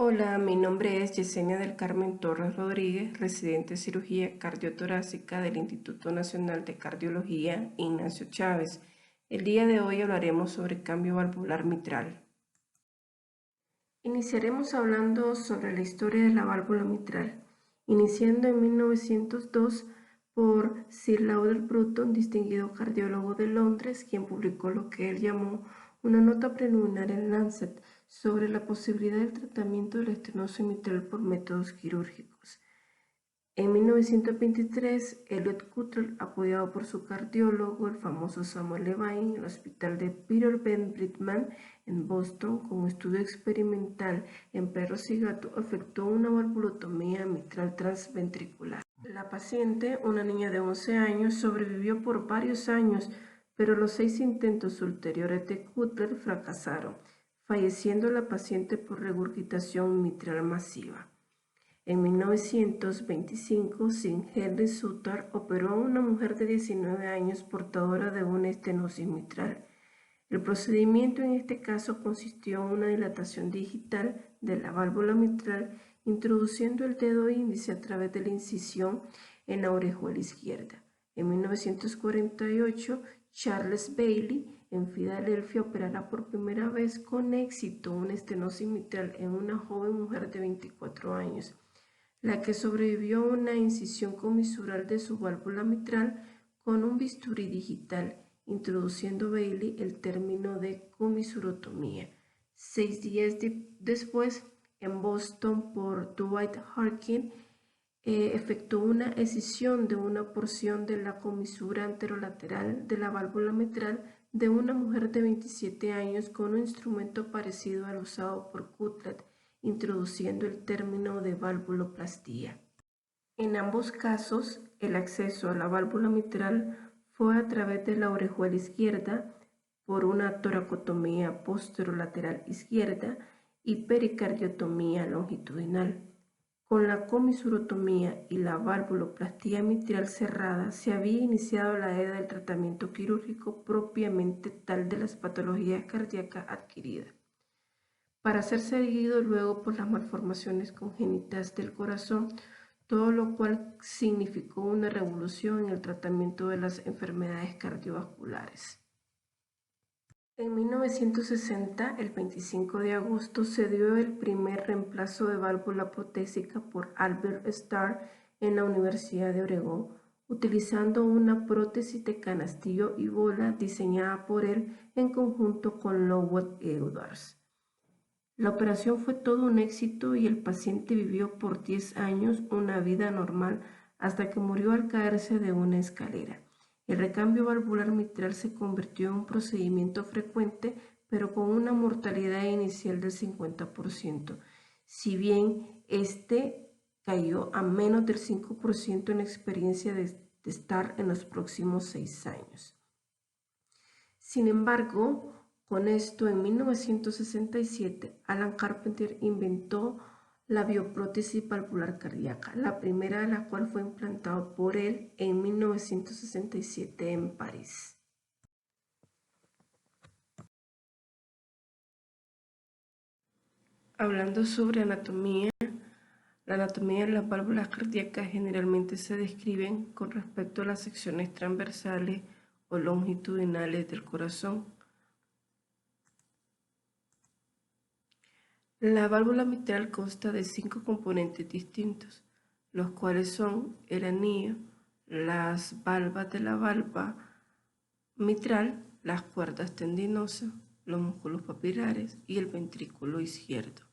Hola, mi nombre es Yesenia del Carmen Torres Rodríguez, residente de cirugía cardiotorácica del Instituto Nacional de Cardiología Ignacio Chávez. El día de hoy hablaremos sobre cambio valvular mitral. Iniciaremos hablando sobre la historia de la válvula mitral, iniciando en 1902 por Sir Laurel Bruton, distinguido cardiólogo de Londres, quien publicó lo que él llamó una nota preliminar en Lancet sobre la posibilidad del tratamiento de la estenosis mitral por métodos quirúrgicos. En 1923, Elliot Cutler, apoyado por su cardiólogo, el famoso Samuel Levine, en el hospital de Peter Ben Bridgman en Boston, con un estudio experimental en perros y gatos, efectuó una valvulotomía mitral transventricular. La paciente, una niña de 11 años, sobrevivió por varios años, pero los 6 intentos ulteriores de Cutler fracasaron, falleciendo la paciente por regurgitación mitral masiva. En 1925, Sir Henry Sutter operó a una mujer de 19 años portadora de una estenosis mitral. El procedimiento en este caso consistió en una dilatación digital de la válvula mitral, introduciendo el dedo índice a través de la incisión en la orejuela izquierda. En 1948, Charles Bailey, en Filadelfia, operará por primera vez con éxito una estenosis mitral en una joven mujer de 24 años, la que sobrevivió a una incisión comisural de su válvula mitral con un bisturí digital, introduciendo Bailey el término de comisurotomía. 6 días después, en Boston, por Dwight Harkin, efectuó una escisión de una porción de la comisura anterolateral de la válvula mitral de una mujer de 27 años con un instrumento parecido al usado por Cutler, introduciendo el término de valvuloplastía. En ambos casos, el acceso a la válvula mitral fue a través de la orejuela izquierda por una toracotomía posterolateral izquierda y pericardiotomía longitudinal. Con la comisurotomía y la valvuloplastía mitral cerrada se había iniciado la era del tratamiento quirúrgico propiamente tal de las patologías cardíacas adquiridas, para ser seguido luego por las malformaciones congénitas del corazón, todo lo cual significó una revolución en el tratamiento de las enfermedades cardiovasculares. En 1960, el 25 de agosto, se dio el primer reemplazo de válvula protésica por Albert Starr en la Universidad de Oregón, utilizando una prótesis de canastillo y bola diseñada por él en conjunto con Lowell Edwards. La operación fue todo un éxito y el paciente vivió por 10 años una vida normal hasta que murió al caerse de una escalera. El recambio valvular mitral se convirtió en un procedimiento frecuente, pero con una mortalidad inicial del 50%, si bien este cayó a menos del 5% en la experiencia de estar en los próximos 6 años. Sin embargo, con esto, en 1967, Alan Carpenter inventó la bioprótesis valvular cardíaca, la primera de la cual fue implantada por él en 1967 en París. Hablando sobre anatomía, la anatomía de las válvulas cardíacas generalmente se describen con respecto a las secciones transversales o longitudinales del corazón. La válvula mitral consta de 5 componentes distintos, los cuales son el anillo, las valvas de la valva mitral, las cuerdas tendinosas, los músculos papilares y el ventrículo izquierdo.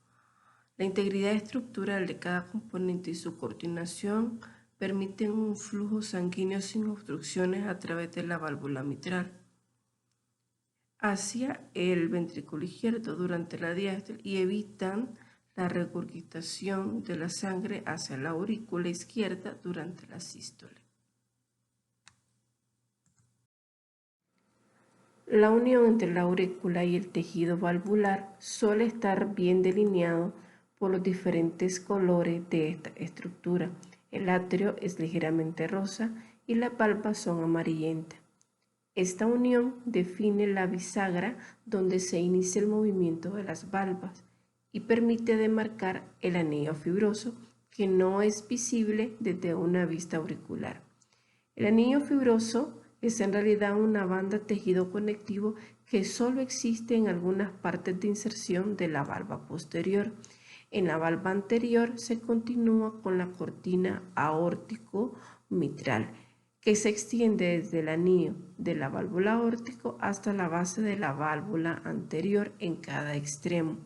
La integridad estructural de cada componente y su coordinación permiten un flujo sanguíneo sin obstrucciones a través de la válvula mitral hacia el ventrículo izquierdo durante la diástole y evitan la regurgitación de la sangre hacia la aurícula izquierda durante la sístole. La unión entre la aurícula y el tejido valvular suele estar bien delineado por los diferentes colores de esta estructura. El atrio es ligeramente rosa y las valvas son amarillentas. Esta unión define la bisagra donde se inicia el movimiento de las valvas y permite demarcar el anillo fibroso que no es visible desde una vista auricular. El anillo fibroso es en realidad una banda tejido conectivo que solo existe en algunas partes de inserción de la valva posterior. En la valva anterior se continúa con la cortina aórtico-mitral, que se extiende desde el anillo de la válvula aórtico hasta la base de la válvula anterior en cada extremo.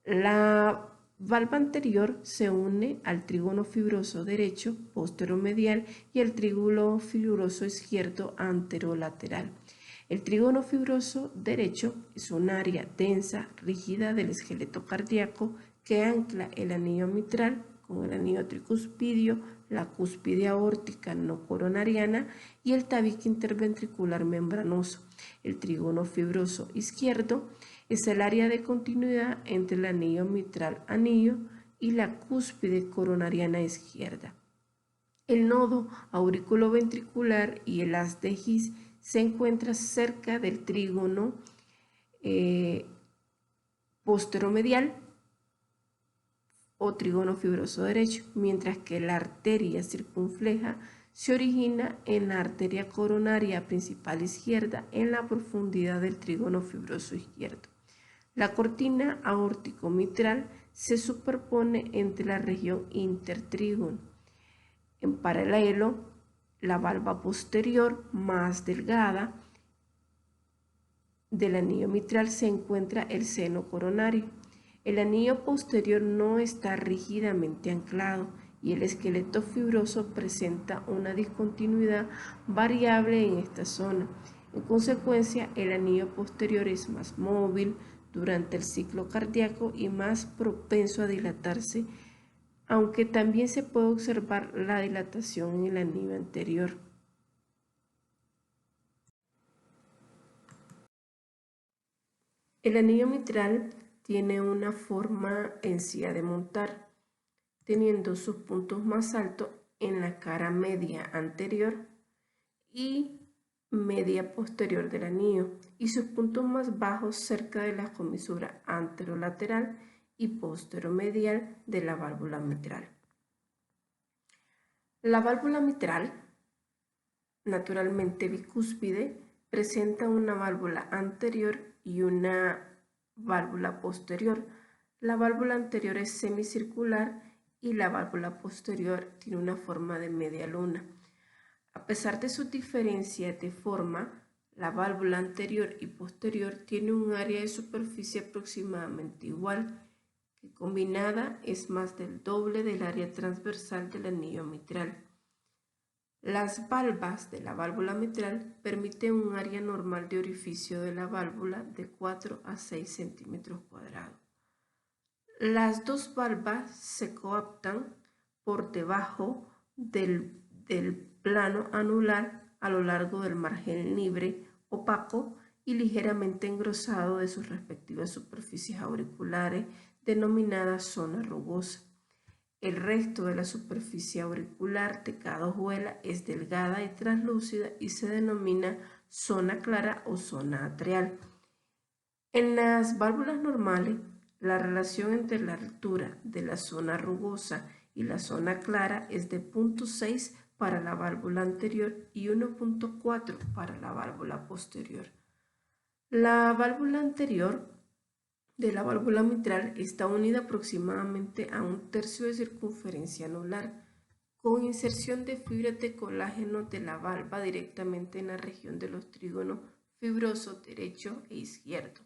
La valva anterior se une al trígono fibroso derecho posteromedial y al trígono fibroso izquierdo anterolateral. El trígono fibroso derecho es un área densa, rígida del esqueleto cardíaco que ancla el anillo mitral con el anillo tricuspidio, la cúspide aórtica no coronariana y el tabique interventricular membranoso. El trígono fibroso izquierdo es el área de continuidad entre el anillo mitral anillo y la cúspide coronariana izquierda. El nodo auriculoventricular y el haz de His se encuentran cerca del trígono posteromedial o trígono fibroso derecho, mientras que la arteria circunfleja se origina en la arteria coronaria principal izquierda en la profundidad del trígono fibroso izquierdo. La cortina aórtico-mitral se superpone entre la región intertrígono. En paralelo, la valva posterior más delgada del anillo mitral se encuentra el seno coronario. El anillo posterior no está rígidamente anclado y el esqueleto fibroso presenta una discontinuidad variable en esta zona. En consecuencia, el anillo posterior es más móvil durante el ciclo cardíaco y más propenso a dilatarse, aunque también se puede observar la dilatación en el anillo anterior. El anillo mitral tiene una forma en silla de montar, teniendo sus puntos más altos en la cara media anterior y media posterior del anillo y sus puntos más bajos cerca de la comisura anterolateral y posteromedial de la válvula mitral. La válvula mitral, naturalmente bicúspide, presenta una válvula anterior y una válvula posterior. La válvula anterior es semicircular y la válvula posterior tiene una forma de media luna. A pesar de sus diferencias de forma, la válvula anterior y posterior tiene un área de superficie aproximadamente igual, que combinada es más del doble del área transversal del anillo mitral. Las valvas de la válvula mitral permiten un área normal de orificio de la válvula de 4 a 6 centímetros cuadrados. Las dos valvas se coaptan por debajo del plano anular a lo largo del margen libre, opaco y ligeramente engrosado de sus respectivas superficies auriculares, denominada zona rugosa. El resto de la superficie auricular de cada hojuela es delgada y translúcida y se denomina zona clara o zona atrial. En las válvulas normales, la relación entre la altura de la zona rugosa y la zona clara es de 0.6 para la válvula anterior y 1.4 para la válvula posterior. La válvula anterior de la válvula mitral está unida aproximadamente a 1/3 de circunferencia anular, con inserción de fibras de colágeno de la valva directamente en la región de los trígonos fibrosos derecho e izquierdo.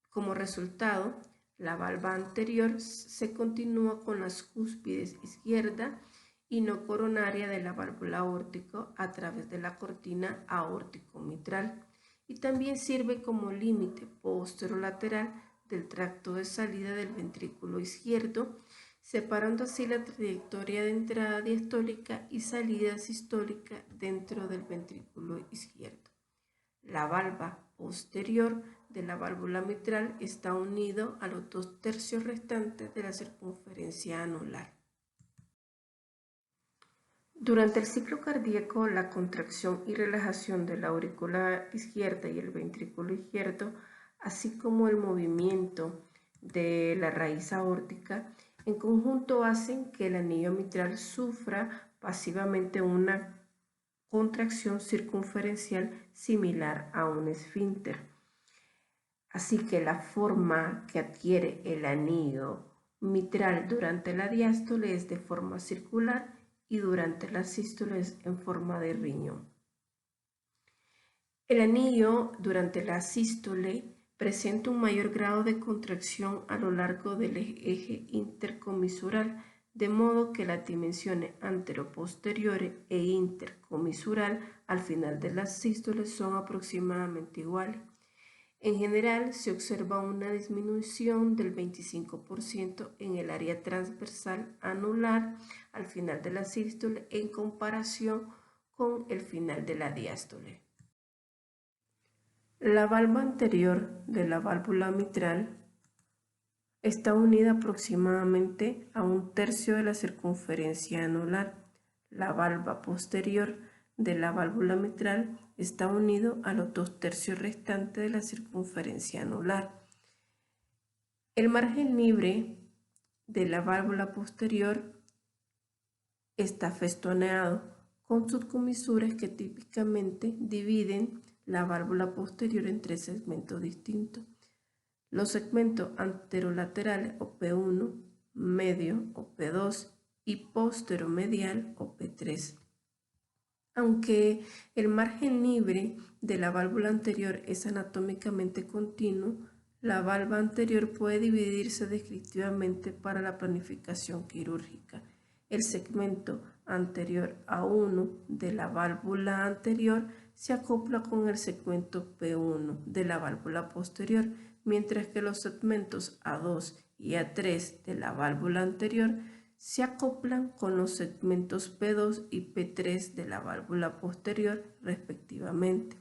Como resultado, la valva anterior se continúa con las cúspides izquierda y no coronaria de la válvula aórtica a través de la cortina aórtico-mitral y también sirve como límite posterolateral del tracto de salida del ventrículo izquierdo, separando así la trayectoria de entrada diastólica y salida sistólica dentro del ventrículo izquierdo. La valva posterior de la válvula mitral está unido a los 2/3 restantes de la circunferencia anular. Durante el ciclo cardíaco, la contracción y relajación de la aurícula izquierda y el ventrículo izquierdo así como el movimiento de la raíz aórtica, en conjunto hacen que el anillo mitral sufra pasivamente una contracción circunferencial similar a un esfínter. Así que la forma que adquiere el anillo mitral durante la diástole es de forma circular y durante la sístole es en forma de riñón. El anillo durante la sístole presenta un mayor grado de contracción a lo largo del eje intercomisural, de modo que las dimensiones anteroposteriores e intercomisural al final de las sístoles son aproximadamente iguales. En general, se observa una disminución del 25% en el área transversal anular al final de la sístole en comparación con el final de la diástole. La valva anterior de la válvula mitral está unida aproximadamente a un tercio de la circunferencia anular. La valva posterior de la válvula mitral está unido a los 2/3 restantes de la circunferencia anular. El margen libre de la válvula posterior está festoneado con subcomisuras que típicamente dividen la válvula posterior en 3 segmentos distintos. Los segmentos anterolaterales o P1, medio o P2 y posteromedial o P3. Aunque el margen libre de la válvula anterior es anatómicamente continuo, la valva anterior puede dividirse descriptivamente para la planificación quirúrgica. El segmento anterior A1 de la válvula anterior se acopla con el segmento P1 de la válvula posterior, mientras que los segmentos A2 y A3 de la válvula anterior se acoplan con los segmentos P2 y P3 de la válvula posterior, respectivamente.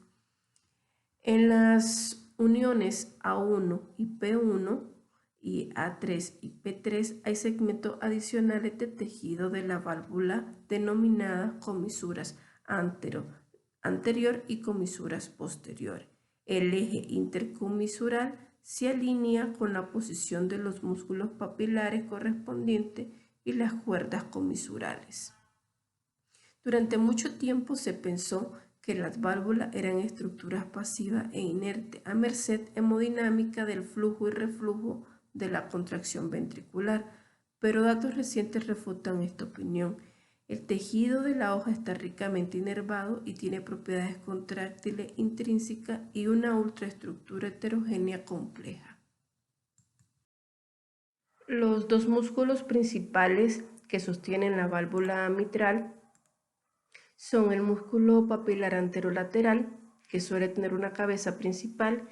En las uniones A1 y P1 y A3 y P3 hay segmentos adicionales de tejido de la válvula denominadas comisuras anterior y comisuras posterior. El eje intercomisural se alinea con la posición de los músculos papilares correspondientes y las cuerdas comisurales. Durante mucho tiempo se pensó que las válvulas eran estructuras pasivas e inertes a merced hemodinámica del flujo y reflujo de la contracción ventricular, pero datos recientes refutan esta opinión. El tejido de la hoja está ricamente inervado y tiene propiedades contráctiles intrínsecas y una ultraestructura heterogénea compleja. Los dos músculos principales que sostienen la válvula mitral son el músculo papilar anterolateral, que suele tener una cabeza principal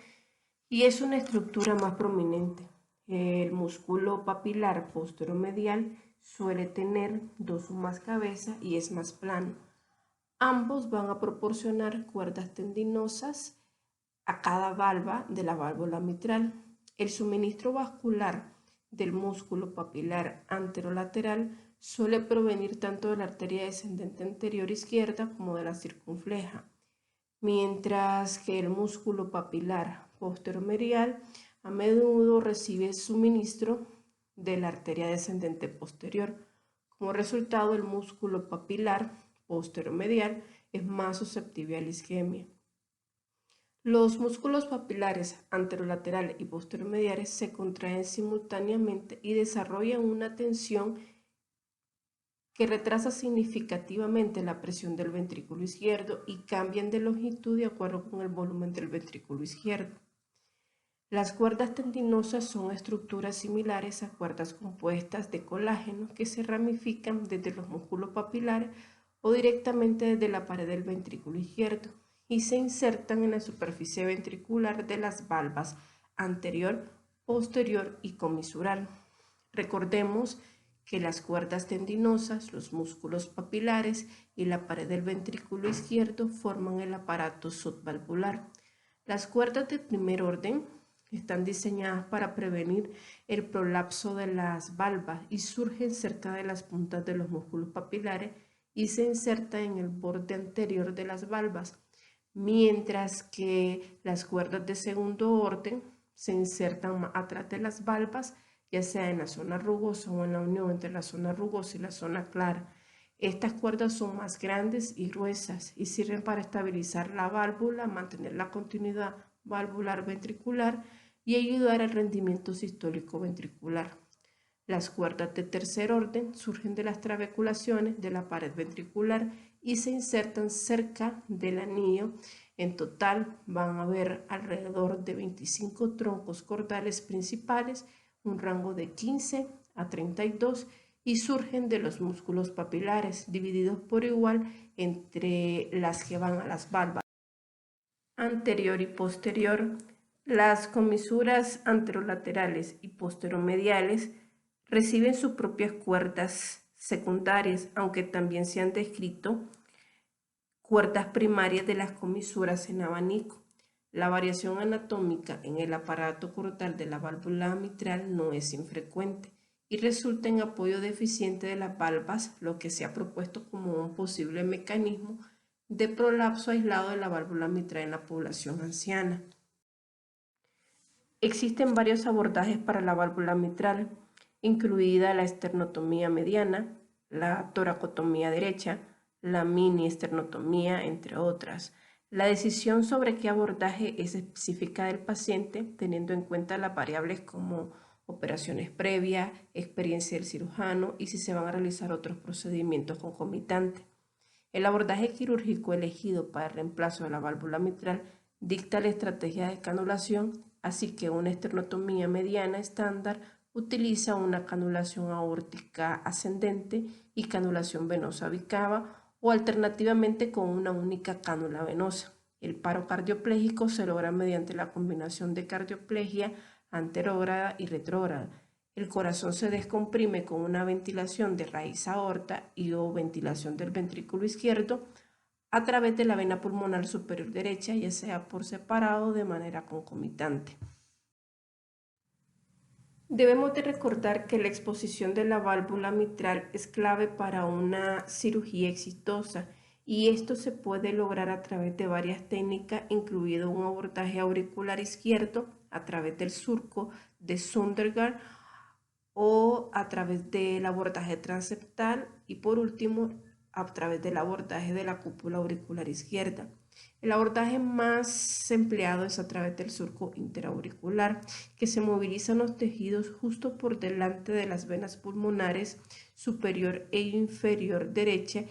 y es una estructura más prominente. El músculo papilar posteromedial suele tener 2 o más cabezas y es más plano. Ambos van a proporcionar cuerdas tendinosas a cada valva de la válvula mitral. El suministro vascular del músculo papilar anterolateral suele provenir tanto de la arteria descendente anterior izquierda como de la circunfleja, mientras que el músculo papilar posteromedial a menudo recibe suministro de la arteria descendente posterior. Como resultado, el músculo papilar posteromedial es más susceptible a la isquemia. Los músculos papilares anterolaterales y posteromediales se contraen simultáneamente y desarrollan una tensión que retrasa significativamente la presión del ventrículo izquierdo y cambian de longitud de acuerdo con el volumen del ventrículo izquierdo. Las cuerdas tendinosas son estructuras similares a cuerdas compuestas de colágeno que se ramifican desde los músculos papilares o directamente desde la pared del ventrículo izquierdo y se insertan en la superficie ventricular de las valvas anterior, posterior y comisural. Recordemos que las cuerdas tendinosas, los músculos papilares y la pared del ventrículo izquierdo forman el aparato subvalvular. Las cuerdas de primer orden están diseñadas para prevenir el prolapso de las valvas y surgen cerca de las puntas de los músculos papilares y se insertan en el borde anterior de las valvas, mientras que las cuerdas de segundo orden se insertan atrás de las valvas, ya sea en la zona rugosa o en la unión entre la zona rugosa y la zona clara. Estas cuerdas son más grandes y gruesas y sirven para estabilizar la válvula, mantener la continuidad valvular ventricular y ayudar al rendimiento sistólico ventricular. Las cuerdas de tercer orden surgen de las trabeculaciones de la pared ventricular y se insertan cerca del anillo. En total van a haber alrededor de 25 troncos cordales principales, un rango de 15 a 32, y surgen de los músculos papilares, divididos por igual entre las que van a las valvas anterior y posterior. Las comisuras anterolaterales y posteromediales reciben sus propias cuerdas secundarias, aunque también se han descrito cuerdas primarias de las comisuras en abanico. La variación anatómica en el aparato cordal de la válvula mitral no es infrecuente y resulta en apoyo deficiente de las valvas, lo que se ha propuesto como un posible mecanismo de prolapso aislado de la válvula mitral en la población anciana. Existen varios abordajes para la válvula mitral, incluida la esternotomía mediana, la toracotomía derecha, la mini esternotomía, entre otras. La decisión sobre qué abordaje es específica del paciente, teniendo en cuenta las variables como operaciones previas, experiencia del cirujano y si se van a realizar otros procedimientos concomitantes. El abordaje quirúrgico elegido para el reemplazo de la válvula mitral dicta la estrategia de canulación, así que una esternotomía mediana estándar utiliza una canulación aórtica ascendente y canulación venosa bicava o alternativamente con una única cánula venosa. El paro cardiopléjico se logra mediante la combinación de cardioplegia anterógrada y retrógrada. El corazón se descomprime con una ventilación de raíz aorta y o ventilación del ventrículo izquierdo a través de la vena pulmonar superior derecha, ya sea por separado o de manera concomitante. Debemos de recordar que la exposición de la válvula mitral es clave para una cirugía exitosa y esto se puede lograr a través de varias técnicas, incluido un abordaje auricular izquierdo a través del surco de Sundergaard o a través del abordaje transeptal y por último a través del abordaje de la cúpula auricular izquierda. El abordaje más empleado es a través del surco interauricular, que se movilizan los tejidos justo por delante de las venas pulmonares superior e inferior derecha.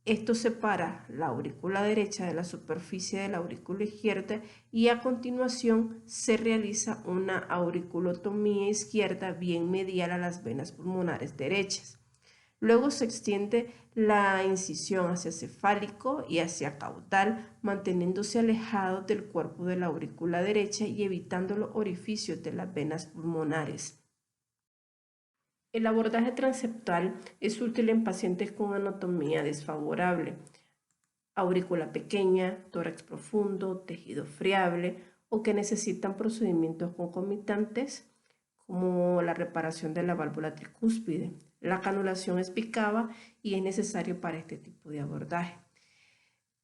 Esto separa la aurícula derecha de la superficie de la aurícula izquierda y a continuación se realiza una auriculotomía izquierda bien medial a las venas pulmonares derechas. Luego se extiende la incisión hacia cefálico y hacia caudal, manteniéndose alejado del cuerpo de la aurícula derecha y evitando los orificios de las venas pulmonares. El abordaje transeptal es útil en pacientes con anatomía desfavorable, aurícula pequeña, tórax profundo, tejido friable o que necesitan procedimientos concomitantes como la reparación de la válvula tricúspide. La canulación es bicava y es necesario para este tipo de abordaje.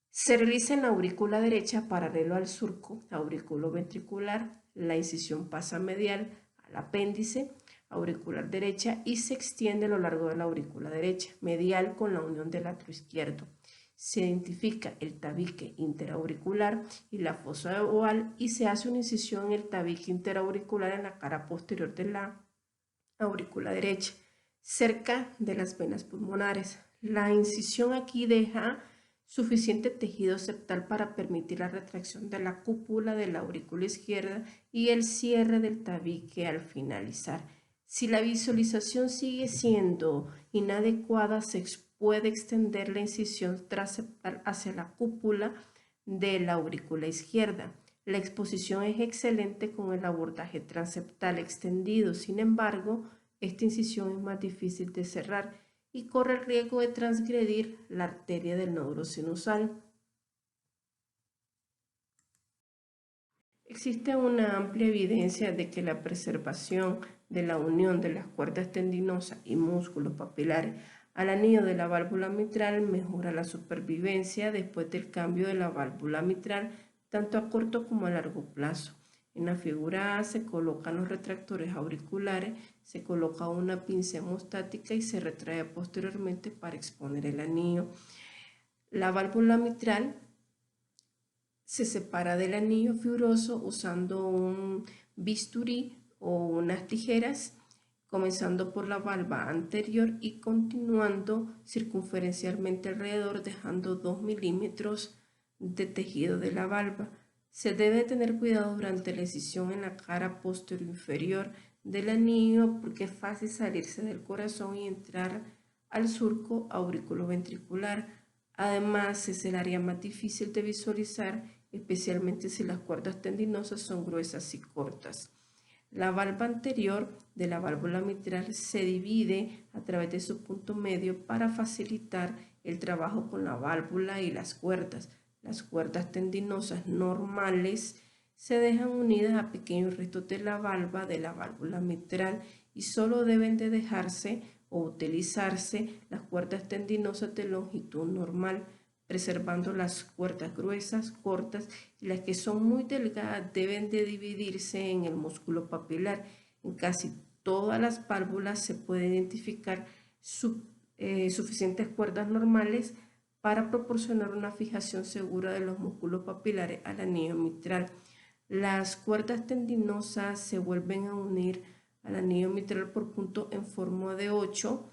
Se realiza en la aurícula derecha paralelo al surco auriculoventricular. La incisión pasa medial al apéndice auricular derecha y se extiende a lo largo de la aurícula derecha, medial con la unión del atrio izquierdo. Se identifica el tabique interauricular y la fosa oval y se hace una incisión en el tabique interauricular en la cara posterior de la aurícula derecha, cerca de las venas pulmonares. La incisión aquí deja suficiente tejido septal para permitir la retracción de la cúpula de la aurícula izquierda y el cierre del tabique al finalizar. Si la visualización sigue siendo inadecuada, se puede extender la incisión transeptal hacia la cúpula de la aurícula izquierda. La exposición es excelente con el abordaje transeptal extendido, sin embargo, esta incisión es más difícil de cerrar y corre el riesgo de transgredir la arteria del nódulo sinusal. Existe una amplia evidencia de que la preservación de la unión de las cuerdas tendinosas y músculos papilares al anillo de la válvula mitral mejora la supervivencia después del cambio de la válvula mitral tanto a corto como a largo plazo. En la figura A se colocan los retractores auriculares, se coloca una pinza hemostática y se retrae posteriormente para exponer el anillo. La válvula mitral se separa del anillo fibroso usando un bisturí o unas tijeras, comenzando por la valva anterior y continuando circunferencialmente alrededor, dejando 2 milímetros de tejido de la valva. Se debe tener cuidado durante la incisión en la cara posterior inferior del anillo porque es fácil salirse del corazón y entrar al surco auriculoventricular. Además, es el área más difícil de visualizar, especialmente si las cuerdas tendinosas son gruesas y cortas. La valva anterior de la válvula mitral se divide a través de su punto medio para facilitar el trabajo con la válvula y las cuerdas. Las cuerdas tendinosas normales se dejan unidas a pequeños restos de la válvula mitral y solo deben de dejarse o utilizarse las cuerdas tendinosas de longitud normal, preservando las cuerdas gruesas, cortas y las que son muy delgadas deben de dividirse en el músculo papilar. En casi todas las válvulas se puede identificar suficientes cuerdas normales para proporcionar una fijación segura de los músculos papilares al anillo mitral. Las cuerdas tendinosas se vuelven a unir al anillo mitral por puntos en forma de 8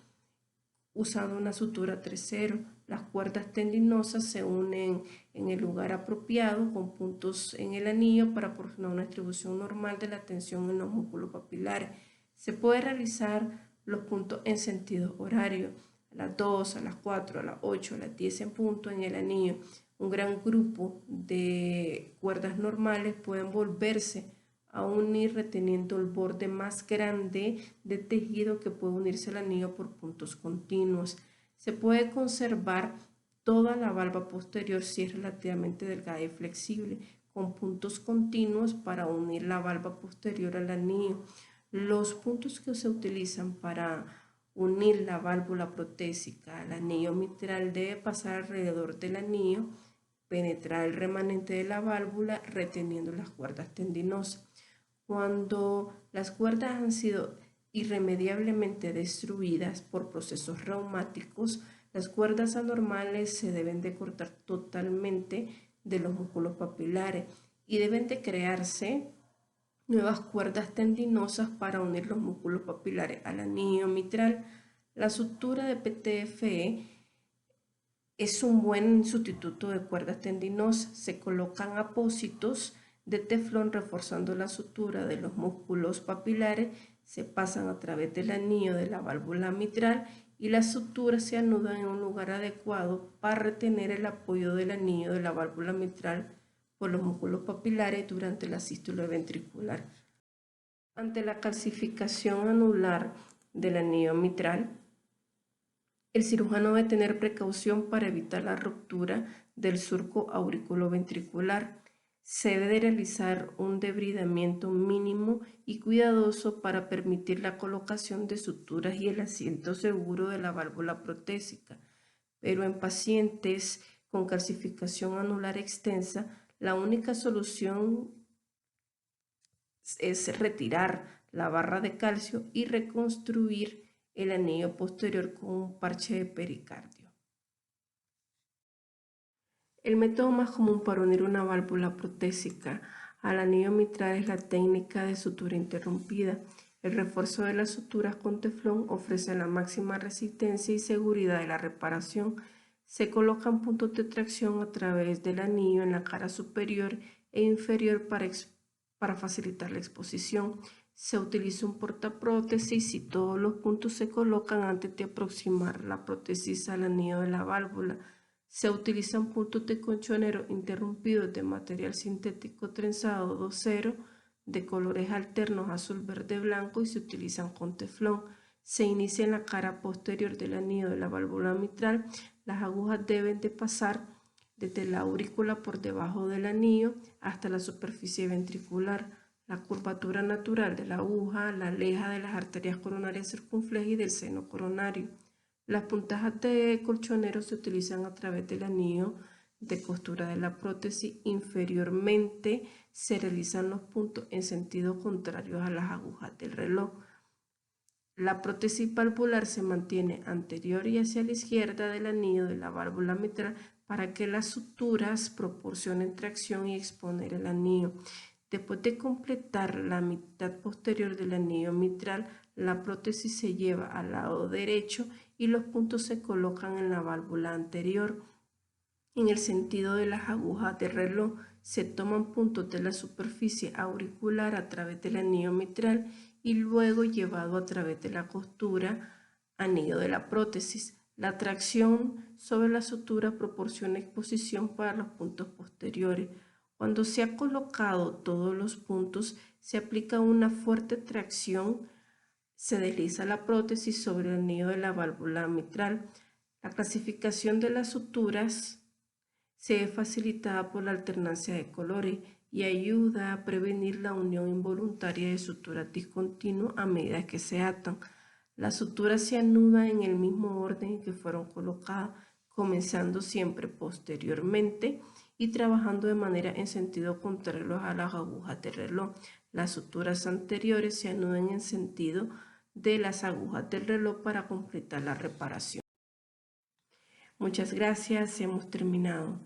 usando una sutura 3-0. Las cuerdas tendinosas se unen en el lugar apropiado con puntos en el anillo para proporcionar una distribución normal de la tensión en los músculos papilares. Se puede realizar los puntos en sentido horario, a las 2, a las 4, a las 8, a las 10 en punto en el anillo. Un gran grupo de cuerdas normales pueden volverse a unir reteniendo el borde más grande de tejido que puede unirse al anillo por puntos continuos. Se puede conservar toda la valva posterior si es relativamente delgada y flexible, con puntos continuos para unir la valva posterior al anillo. Los puntos que se utilizan para unir la válvula protésica al anillo mitral debe pasar alrededor del anillo, penetrar el remanente de la válvula reteniendo las cuerdas tendinosas. Cuando las cuerdas han sido irremediablemente destruidas por procesos reumáticos, las cuerdas anormales se deben de cortar totalmente de los músculos papilares y deben de crearse nuevas cuerdas tendinosas para unir los músculos papilares al anillo mitral. La sutura de PTFE es un buen sustituto de cuerdas tendinosas. Se colocan apósitos de teflón reforzando la sutura de los músculos papilares, se pasan a través del anillo de la válvula mitral y las suturas se anudan en un lugar adecuado para retener el apoyo del anillo de la válvula mitral por los músculos papilares durante la sístole ventricular. Ante la calcificación anular del anillo mitral, el cirujano debe tener precaución para evitar la ruptura del surco auriculoventricular. Se debe de realizar un debridamiento mínimo y cuidadoso para permitir la colocación de suturas y el asiento seguro de la válvula protésica. Pero en pacientes con calcificación anular extensa, la única solución es retirar la barra de calcio y reconstruir el anillo posterior con un parche de pericardio. El método más común para unir una válvula protésica al anillo mitral es la técnica de sutura interrumpida. El refuerzo de las suturas con teflón ofrece la máxima resistencia y seguridad de la reparación. Se colocan puntos de tracción a través del anillo en la cara superior e inferior para facilitar la exposición. Se utiliza un portaprótesis y todos los puntos se colocan antes de aproximar la prótesis al anillo de la válvula. Se utilizan puntos de colchonero interrumpidos de material sintético trenzado 2-0 de colores alternos azul, verde, blanco y se utilizan con teflón. Se inicia en la cara posterior del anillo de la válvula mitral. Las agujas deben de pasar desde la aurícula por debajo del anillo hasta la superficie ventricular. La curvatura natural de la aguja la aleja de las arterias coronarias circunflejas y del seno coronario. Las puntadas de colchonero se utilizan a través del anillo de costura de la prótesis. Inferiormente se realizan los puntos en sentido contrario a las agujas del reloj. La prótesis valvular se mantiene anterior y hacia la izquierda del anillo de la válvula mitral para que las suturas proporcionen tracción y exponer el anillo. Después de completar la mitad posterior del anillo mitral, la prótesis se lleva al lado derecho y los puntos se colocan en la válvula anterior. En el sentido de las agujas del reloj, se toman puntos de la superficie auricular a través del anillo mitral y luego llevado a través de la costura anillo de la prótesis. La tracción sobre la sutura proporciona exposición para los puntos posteriores. Cuando se ha colocado todos los puntos, se aplica una fuerte tracción. Se desliza la prótesis sobre el anillo de la válvula mitral. La clasificación de las suturas se ve facilitada por la alternancia de colores y ayuda a prevenir la unión involuntaria de suturas discontinuas a medida que se atan. Las suturas se anudan en el mismo orden en que fueron colocadas, comenzando siempre posteriormente y trabajando de manera en sentido contrario a las agujas del reloj. Las suturas anteriores se anudan en sentido de las agujas del reloj para completar la reparación. Muchas gracias, hemos terminado.